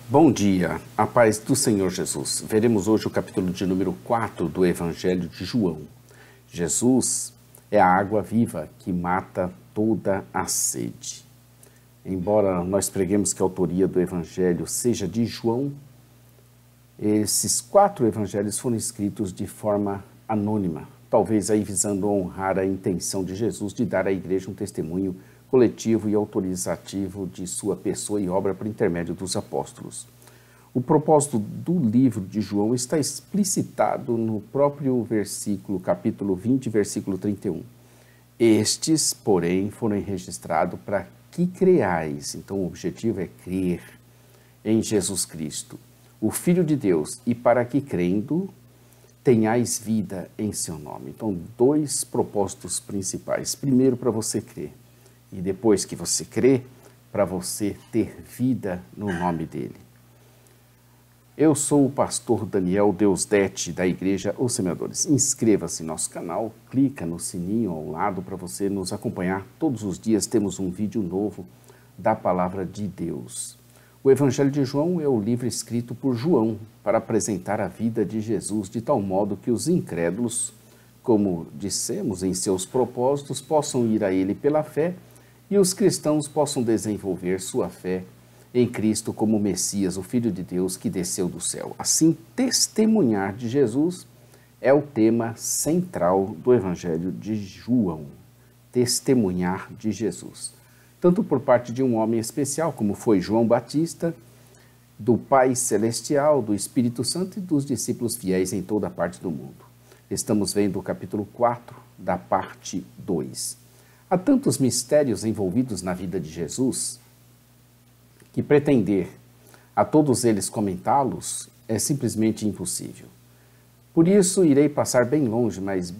Bom dia, a paz do Senhor Jesus. Veremos hoje o capítulo de número 4 do Evangelho de João. Jesus é a água viva que mata toda a sede. Embora nós preguemos que a autoria do Evangelho seja de João, esses 4 evangelhos foram escritos de forma anônima, talvez aí visando honrar a intenção de Jesus de dar à igreja um testemunho coletivo e autorizativo de sua pessoa e obra por intermédio dos apóstolos. O propósito do livro de João está explicitado no próprio versículo, capítulo 20, versículo 31. Estes, porém, foram registrados para que creais. Então, o objetivo é crer em Jesus Cristo, o Filho de Deus, e para que crendo, tenhais vida em seu nome. Então, 2 propósitos principais. Primeiro, para você crer. E depois que você crê, para você ter vida no nome dele. Eu sou o pastor Daniel Deusdete, da Igreja Os Semeadores. Inscreva-se no nosso canal, clica no sininho ao lado para você nos acompanhar. Todos os dias temos um vídeo novo da Palavra de Deus. O Evangelho de João é o livro escrito por João para apresentar a vida de Jesus de tal modo que os incrédulos, como dissemos em seus propósitos, possam ir a ele pela fé e os cristãos possam desenvolver sua fé em Cristo como Messias, o Filho de Deus que desceu do céu. Assim, testemunhar de Jesus é o tema central do Evangelho de João. Testemunhar de Jesus. Tanto por parte de um homem especial, como foi João Batista, do Pai Celestial, do Espírito Santo e dos discípulos fiéis em toda parte do mundo. Estamos vendo o capítulo 4 da parte 2. Há tantos mistérios envolvidos na vida de Jesus que pretender a todos eles comentá-los é simplesmente impossível. Por isso, irei passar bem longe, mas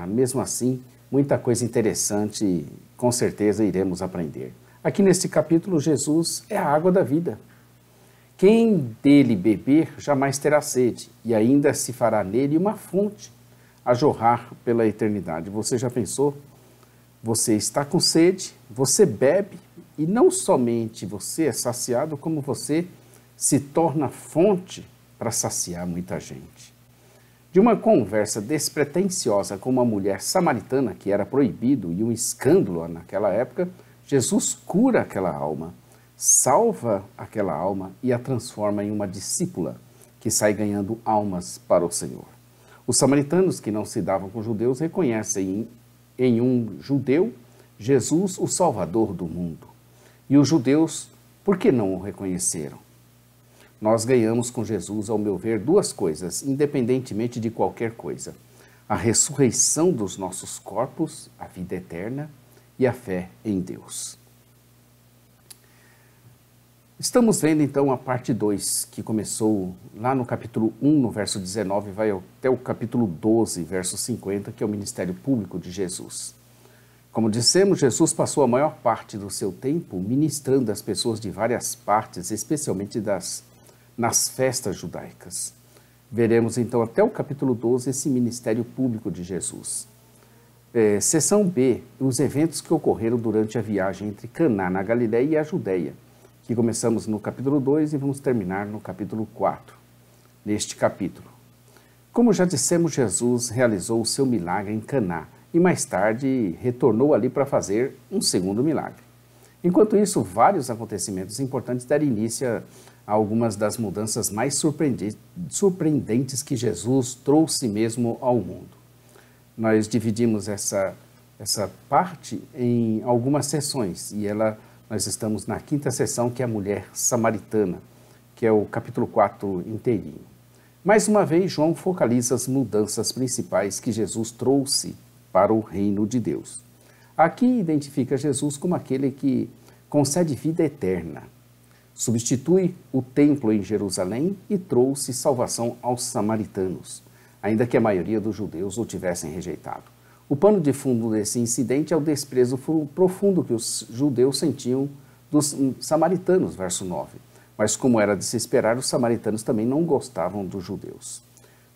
mesmo assim, muita coisa interessante com certeza iremos aprender. Aqui neste capítulo, Jesus é a água da vida. Quem dele beber jamais terá sede, e ainda se fará nele uma fonte a jorrar pela eternidade. Você já pensou? Você está com sede, você bebe, e não somente você é saciado, como você se torna fonte para saciar muita gente. De uma conversa despretensiosa com uma mulher samaritana, que era proibido e um escândalo naquela época, Jesus cura aquela alma, salva aquela alma e a transforma em uma discípula que sai ganhando almas para o Senhor. Os samaritanos que não se davam com os judeus reconhecem em um judeu Jesus, o Salvador do mundo. E os judeus, por que não o reconheceram? Nós ganhamos com Jesus, ao meu ver, 2 coisas, independentemente de qualquer coisa. A ressurreição dos nossos corpos, a vida eterna e a fé em Deus. Estamos vendo então a parte 2, que começou lá no capítulo 1, no verso 19, vai até o capítulo 12, verso 50, que é o ministério público de Jesus. Como dissemos, Jesus passou a maior parte do seu tempo ministrando às pessoas de várias partes, especialmente nas festas judaicas. Veremos então até o capítulo 12 esse ministério público de Jesus. Seção B, os eventos que ocorreram durante a viagem entre Caná, na Galiléia, e a Judéia, que começamos no capítulo 2 e vamos terminar no capítulo 4, neste capítulo. Como já dissemos, Jesus realizou o seu milagre em Caná e mais tarde retornou ali para fazer um segundo milagre. Enquanto isso, vários acontecimentos importantes deram início a algumas das mudanças mais surpreendentes que Jesus trouxe mesmo ao mundo. Nós dividimos essa parte em algumas sessões e nós estamos na 5ª sessão, que é a mulher samaritana, que é o capítulo 4 inteirinho. Mais uma vez, João focaliza as mudanças principais que Jesus trouxe para o reino de Deus. Aqui identifica Jesus como aquele que concede vida eterna, substitui o templo em Jerusalém e trouxe salvação aos samaritanos, ainda que a maioria dos judeus o tivessem rejeitado. O pano de fundo desse incidente é o desprezo profundo que os judeus sentiam dos samaritanos, verso 9. Mas como era de se esperar, os samaritanos também não gostavam dos judeus.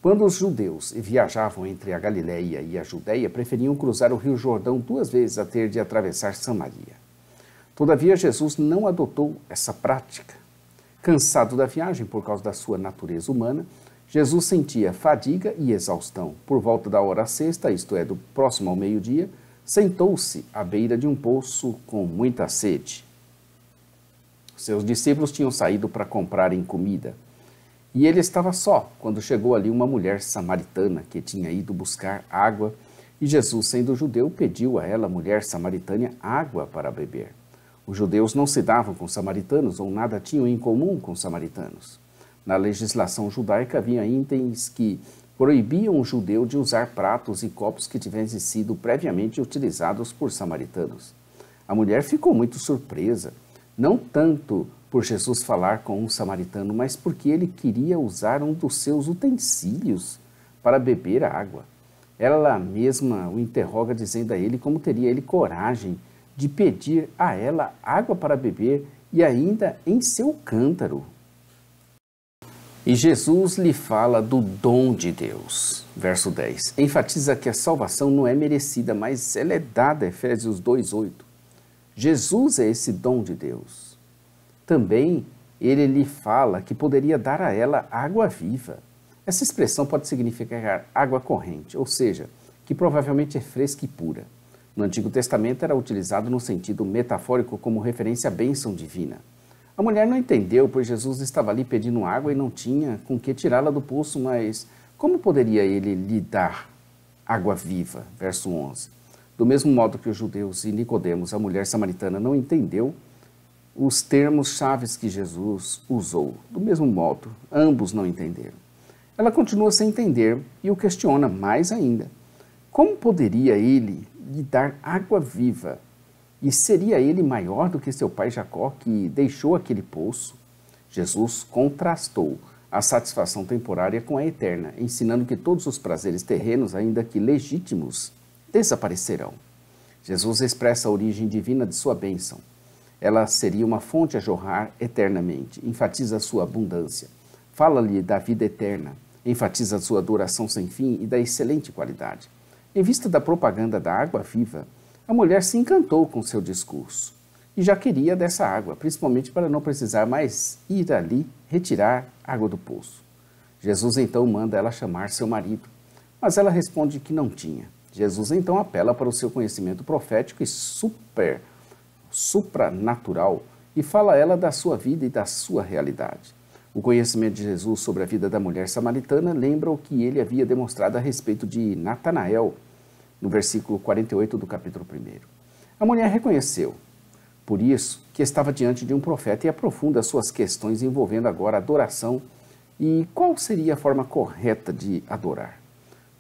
Quando os judeus viajavam entre a Galiléia e a Judéia, preferiam cruzar o rio Jordão 2 vezes a ter de atravessar Samaria. Todavia, Jesus não adotou essa prática. Cansado da viagem por causa da sua natureza humana, Jesus sentia fadiga e exaustão. Por volta da hora sexta, isto é, do próximo ao meio-dia, sentou-se à beira de um poço com muita sede. Seus discípulos tinham saído para comprarem comida. E ele estava só, quando chegou ali uma mulher samaritana que tinha ido buscar água, e Jesus, sendo judeu, pediu a ela, mulher samaritana, água para beber. Os judeus não se davam com os samaritanos ou nada tinham em comum com os samaritanos. Na legislação judaica havia itens que proibiam o judeu de usar pratos e copos que tivessem sido previamente utilizados por samaritanos. A mulher ficou muito surpresa, não tanto por Jesus falar com um samaritano, mas porque ele queria usar um dos seus utensílios para beber a água. Ela mesma o interroga dizendo a ele como teria ele coragem de pedir a ela água para beber e ainda em seu cântaro. E Jesus lhe fala do dom de Deus. Verso 10. Enfatiza que a salvação não é merecida, mas ela é dada, Efésios 2:8. Jesus é esse dom de Deus. Também ele lhe fala que poderia dar a ela água viva. Essa expressão pode significar água corrente, ou seja, que provavelmente é fresca e pura. No Antigo Testamento era utilizado no sentido metafórico como referência à bênção divina. A mulher não entendeu, pois Jesus estava ali pedindo água e não tinha com que tirá-la do poço, mas como poderia ele lhe dar água viva? Verso 11. Do mesmo modo que os judeus e Nicodemos, a mulher samaritana, não entendeu os termos chaves que Jesus usou. Do mesmo modo, ambos não entenderam. Ela continua sem entender e o questiona mais ainda. Como poderia ele lhe dar água viva? E seria ele maior do que seu pai Jacó, que deixou aquele poço? Jesus contrastou a satisfação temporária com a eterna, ensinando que todos os prazeres terrenos, ainda que legítimos, desaparecerão. Jesus expressa a origem divina de sua bênção. Ela seria uma fonte a jorrar eternamente, enfatiza a sua abundância. Fala-lhe da vida eterna, enfatiza a sua duração sem fim e da excelente qualidade. Em vista da propaganda da água viva, a mulher se encantou com seu discurso e já queria dessa água, principalmente para não precisar mais ir ali retirar água do poço. Jesus então manda ela chamar seu marido, mas ela responde que não tinha. Jesus então apela para o seu conhecimento profético e supranatural e fala a ela da sua vida e da sua realidade. O conhecimento de Jesus sobre a vida da mulher samaritana lembra o que ele havia demonstrado a respeito de Natanael, no versículo 48 do capítulo 1. A mulher reconheceu, por isso, que estava diante de um profeta e aprofunda suas questões envolvendo agora adoração e qual seria a forma correta de adorar.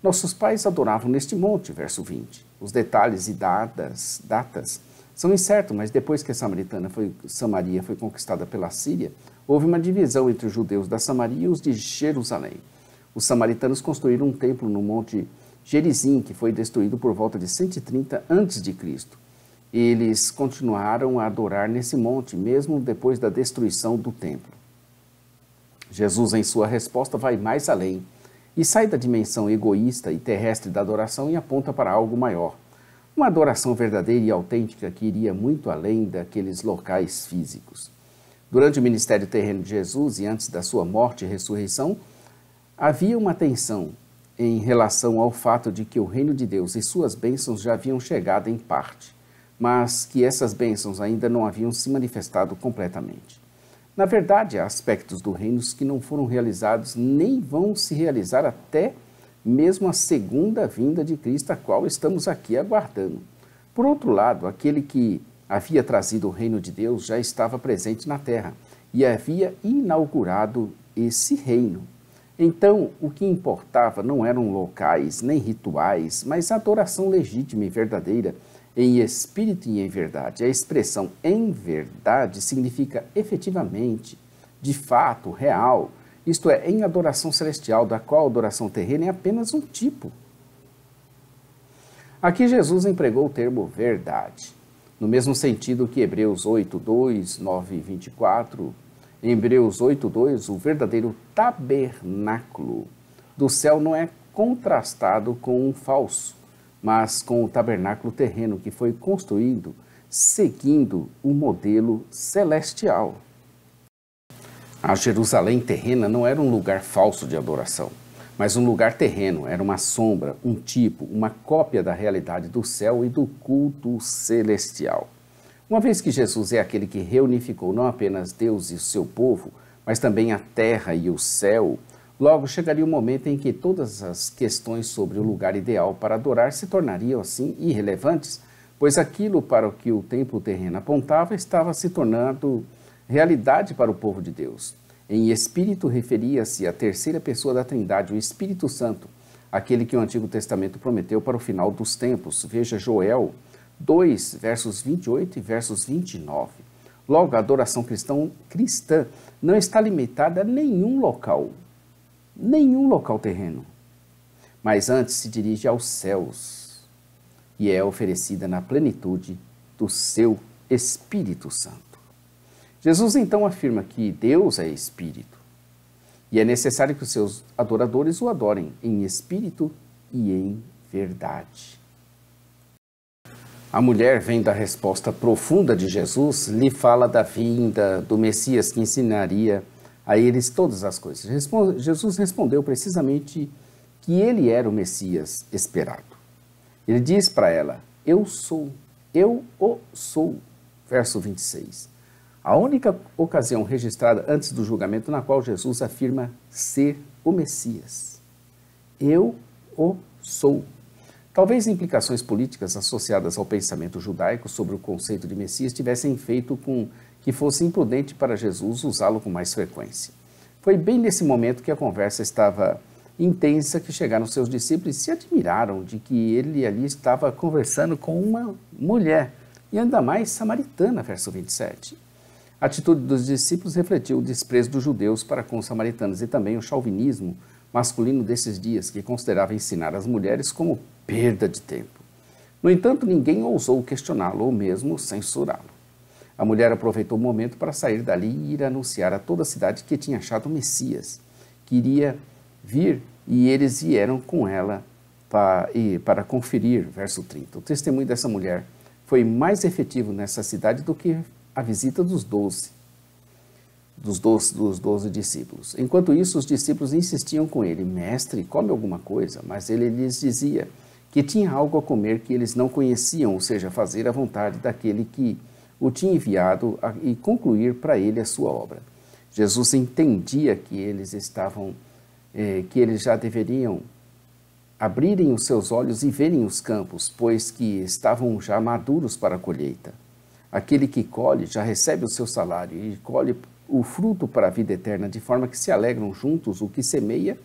Nossos pais adoravam neste monte, verso 20. Os detalhes e datas são incertos, mas depois que Samaria foi conquistada pela Síria, houve uma divisão entre os judeus da Samaria e os de Jerusalém. Os samaritanos construíram um templo no monte Gerizim, que foi destruído por volta de 130 a.C. Eles continuaram a adorar nesse monte, mesmo depois da destruição do templo. Jesus, em sua resposta, vai mais além e sai da dimensão egoísta e terrestre da adoração e aponta para algo maior. Uma adoração verdadeira e autêntica que iria muito além daqueles locais físicos. Durante o ministério terreno de Jesus e antes da sua morte e ressurreição, havia uma tensão em relação ao fato de que o reino de Deus e suas bênçãos já haviam chegado em parte, mas que essas bênçãos ainda não haviam se manifestado completamente. Na verdade, há aspectos do reino que não foram realizados nem vão se realizar até mesmo a segunda vinda de Cristo, a qual estamos aqui aguardando. Por outro lado, aquele que havia trazido o reino de Deus já estava presente na terra e havia inaugurado esse reino. Então, o que importava não eram locais nem rituais, mas a adoração legítima e verdadeira em espírito e em verdade. A expressão em verdade significa efetivamente, de fato, real, isto é, em adoração celestial, da qual a adoração terrena é apenas um tipo. Aqui Jesus empregou o termo verdade, no mesmo sentido que Hebreus 8:2, 9 e 24, em Hebreus 8:2, o verdadeiro tabernáculo do céu não é contrastado com um falso, mas com o tabernáculo terreno que foi construído seguindo o modelo celestial. A Jerusalém terrena não era um lugar falso de adoração, mas um lugar terreno, era uma sombra, um tipo, uma cópia da realidade do céu e do culto celestial. Uma vez que Jesus é aquele que reunificou não apenas Deus e o seu povo, mas também a terra e o céu, logo chegaria o momento em que todas as questões sobre o lugar ideal para adorar se tornariam assim irrelevantes, pois aquilo para o que o templo terreno apontava estava se tornando realidade para o povo de Deus. Em espírito referia-se à terceira pessoa da Trindade, o Espírito Santo, aquele que o Antigo Testamento prometeu para o final dos tempos. Veja Joel 2, versos 28 e versos 29. Logo, a adoração cristã não está limitada a nenhum local terreno, mas antes se dirige aos céus e é oferecida na plenitude do seu Espírito Santo. Jesus então afirma que Deus é Espírito e é necessário que os seus adoradores o adorem em espírito e em verdade. A mulher, vendo a resposta profunda de Jesus, lhe fala da vinda do Messias que ensinaria a eles todas as coisas. Jesus respondeu precisamente que ele era o Messias esperado. Ele diz para ela, eu o sou, verso 26. A única ocasião registrada antes do julgamento na qual Jesus afirma ser o Messias. Eu o sou. Talvez implicações políticas associadas ao pensamento judaico sobre o conceito de Messias tivessem feito com que fosse imprudente para Jesus usá-lo com mais frequência. Foi bem nesse momento que a conversa estava intensa que chegaram seus discípulos e se admiraram de que ele ali estava conversando com uma mulher, e ainda mais samaritana, verso 27. A atitude dos discípulos refletiu o desprezo dos judeus para com os samaritanos e também o chauvinismo masculino desses dias, que considerava ensinar as mulheres como perda de tempo. No entanto, ninguém ousou questioná-lo ou mesmo censurá-lo. A mulher aproveitou o momento para sair dali e ir anunciar a toda a cidade que tinha achado o Messias, que iria vir, e eles vieram com ela para conferir, verso 30. O testemunho dessa mulher foi mais efetivo nessa cidade do que a visita dos 12 discípulos. Enquanto isso, os discípulos insistiam com ele, mestre, come alguma coisa, mas ele lhes dizia que tinha algo a comer que eles não conheciam, ou seja, fazer a vontade daquele que o tinha enviado e concluir para ele a sua obra. Jesus entendia que eles já deveriam abrirem os seus olhos e verem os campos, pois que estavam já maduros para a colheita. Aquele que colhe já recebe o seu salário e colhe o fruto para a vida eterna, de forma que se alegram juntos o que semeia,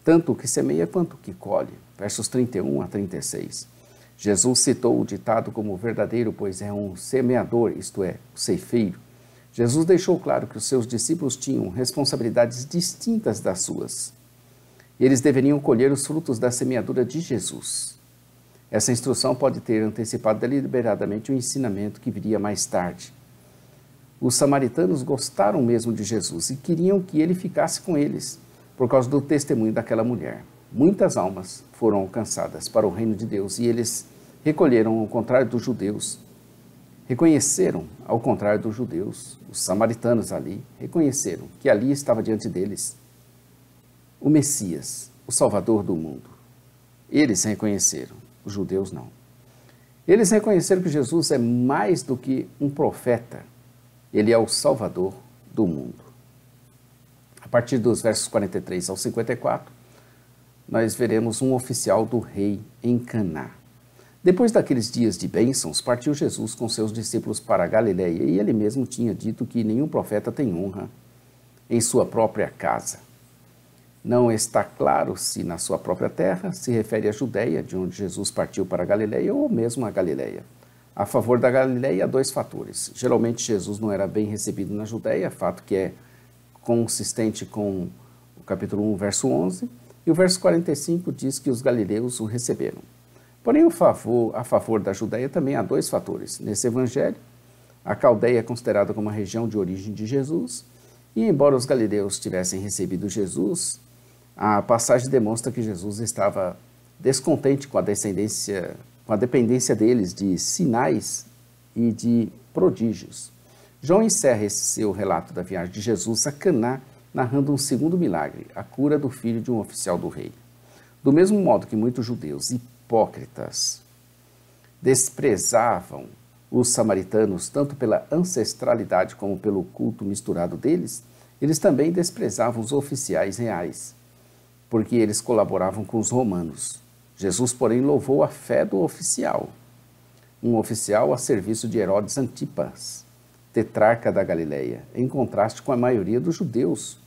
tanto o que semeia quanto o que colhe. Versos 31 a 36. Jesus citou o ditado como verdadeiro, pois é um semeador, isto é, o ceifeiro. Jesus deixou claro que os seus discípulos tinham responsabilidades distintas das suas. Eles deveriam colher os frutos da semeadura de Jesus. Essa instrução pode ter antecipado deliberadamente o ensinamento que viria mais tarde. Os samaritanos gostaram mesmo de Jesus e queriam que ele ficasse com eles, por causa do testemunho daquela mulher. Muitas almas foram alcançadas para o reino de Deus e eles recolheram, ao contrário dos judeus, reconheceram, ao contrário dos judeus, os samaritanos ali, reconheceram que ali estava diante deles o Messias, o Salvador do mundo. Eles reconheceram, os judeus não. Eles reconheceram que Jesus é mais do que um profeta, ele é o Salvador do mundo. A partir dos versos 43 ao 54, nós veremos um oficial do rei em Caná. Depois daqueles dias de bênçãos, partiu Jesus com seus discípulos para a Galileia, e ele mesmo tinha dito que nenhum profeta tem honra em sua própria casa. Não está claro se na sua própria terra se refere à Judeia, de onde Jesus partiu para a Galileia, ou mesmo a Galileia. A favor da Galileia, há dois fatores. Geralmente, Jesus não era bem recebido na Judeia, fato que é consistente com o capítulo 1, verso 11, e o verso 45 diz que os galileus o receberam. Porém, a favor da Judeia também há dois fatores. Nesse evangelho, a Caldeia é considerada como a região de origem de Jesus, e embora os galileus tivessem recebido Jesus, a passagem demonstra que Jesus estava descontente com a dependência deles de sinais e de prodígios. João encerra esse seu relato da viagem de Jesus a Caná, narrando um segundo milagre, a cura do filho de um oficial do rei. Do mesmo modo que muitos judeus hipócritas desprezavam os samaritanos tanto pela ancestralidade como pelo culto misturado deles, eles também desprezavam os oficiais reais, porque eles colaboravam com os romanos. Jesus, porém, louvou a fé do oficial, um oficial a serviço de Herodes Antipas, tetrarca da Galileia, em contraste com a maioria dos judeus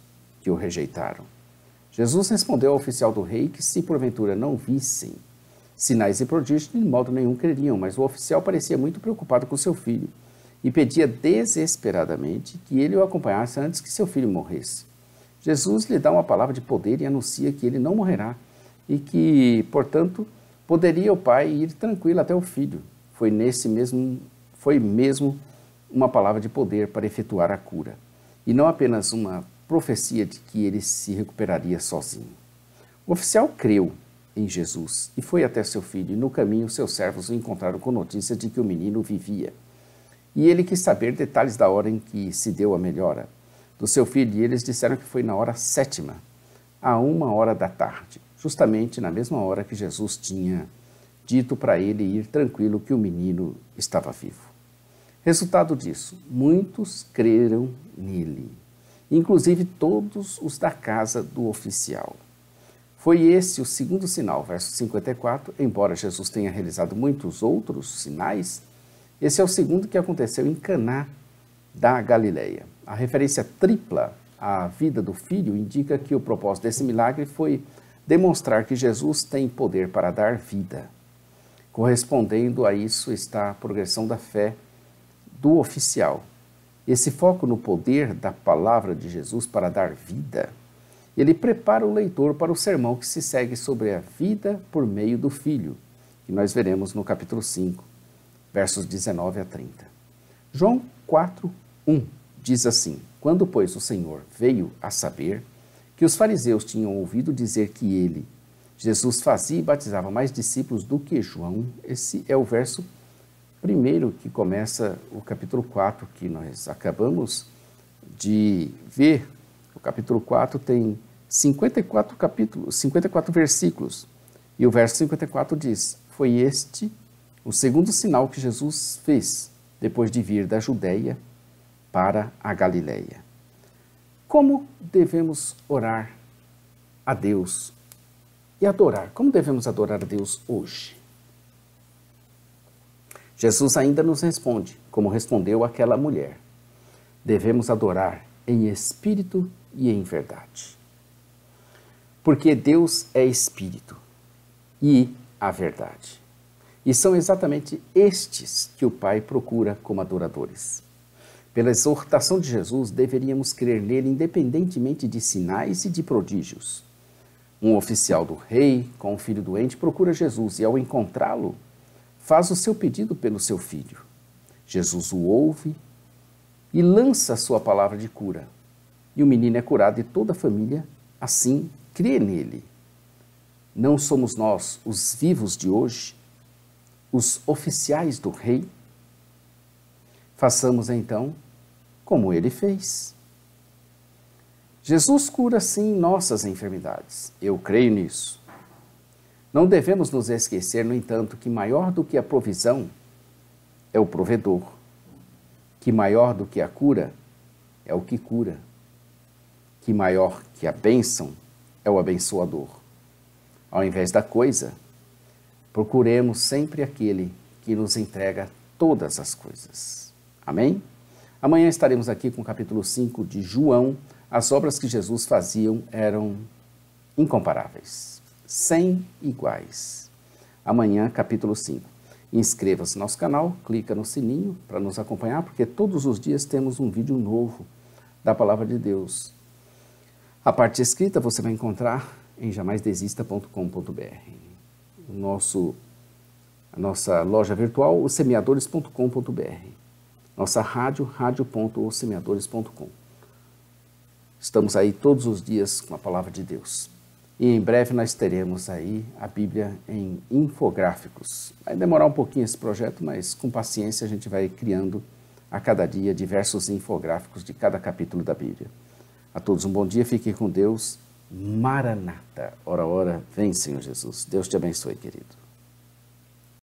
que o rejeitaram. Jesus respondeu ao oficial do rei que, se porventura não vissem sinais e prodígios, de modo nenhum creriam, mas o oficial parecia muito preocupado com seu filho e pedia desesperadamente que ele o acompanhasse antes que seu filho morresse. Jesus lhe dá uma palavra de poder e anuncia que ele não morrerá e que, portanto, poderia o pai ir tranquilo até o filho. Foi mesmo uma palavra de poder para efetuar a cura, e não apenas uma profecia de que ele se recuperaria sozinho. O oficial creu em Jesus e foi até seu filho, e no caminho seus servos o encontraram com notícia de que o menino vivia. E ele quis saber detalhes da hora em que se deu a melhora do seu filho, e eles disseram que foi na hora 7ª, a 1h da tarde, justamente na mesma hora que Jesus tinha dito para ele ir tranquilo que o menino estava vivo. Resultado disso, muitos creram nele, inclusive todos os da casa do oficial. Foi esse o segundo sinal, verso 54, embora Jesus tenha realizado muitos outros sinais, esse é o segundo que aconteceu em Caná da Galileia. A referência tripla à vida do filho indica que o propósito desse milagre foi demonstrar que Jesus tem poder para dar vida. Correspondendo a isso está a progressão da fé do oficial. Esse foco no poder da palavra de Jesus para dar vida, ele prepara o leitor para o sermão que se segue sobre a vida por meio do Filho, que nós veremos no capítulo 5, versos 19 a 30. João 4:1 diz assim: Quando, pois, o Senhor veio a saber que os fariseus tinham ouvido dizer que ele, Jesus, fazia e batizava mais discípulos do que João, esse é o verso primeiro que começa o capítulo 4, que nós acabamos de ver. O capítulo 4 tem 54 versículos, e o verso 54 diz: Foi este o segundo sinal que Jesus fez, depois de vir da Judéia para a Galileia. Como devemos orar a Deus e adorar? Como devemos adorar a Deus hoje? Jesus ainda nos responde, como respondeu aquela mulher: devemos adorar em espírito e em verdade. Porque Deus é espírito e a verdade. E são exatamente estes que o Pai procura como adoradores. Pela exortação de Jesus, deveríamos crer nele independentemente de sinais e de prodígios. Um oficial do rei com um filho doente procura Jesus e, ao encontrá-lo, faz o seu pedido pelo seu filho. Jesus o ouve e lança a sua palavra de cura. E o menino é curado e toda a família, assim, crê nele. Não somos nós, os vivos de hoje, os oficiais do rei? Façamos então como ele fez. Jesus cura sim nossas enfermidades. Eu creio nisso. Não devemos nos esquecer, no entanto, que maior do que a provisão é o provedor, que maior do que a cura é o que cura, que maior que a bênção é o abençoador. Ao invés da coisa, procuremos sempre aquele que nos entrega todas as coisas. Amém? Amanhã estaremos aqui com o capítulo 5 de João. As obras que Jesus fazia eram incomparáveis, sem iguais. Amanhã, capítulo 5. Inscreva-se no nosso canal, clica no sininho para nos acompanhar, porque todos os dias temos um vídeo novo da Palavra de Deus. A parte escrita você vai encontrar em jamaisdesista.com.br. A nossa loja virtual, ossemeadores.com.br. Nossa rádio, radio.ossemeadores.com. Estamos aí todos os dias com a Palavra de Deus. E em breve nós teremos aí a Bíblia em infográficos. Vai demorar um pouquinho esse projeto, mas com paciência a gente vai criando a cada dia diversos infográficos de cada capítulo da Bíblia. A todos um bom dia, fiquem com Deus. Maranata, ora, ora, vem Senhor Jesus. Deus te abençoe, querido.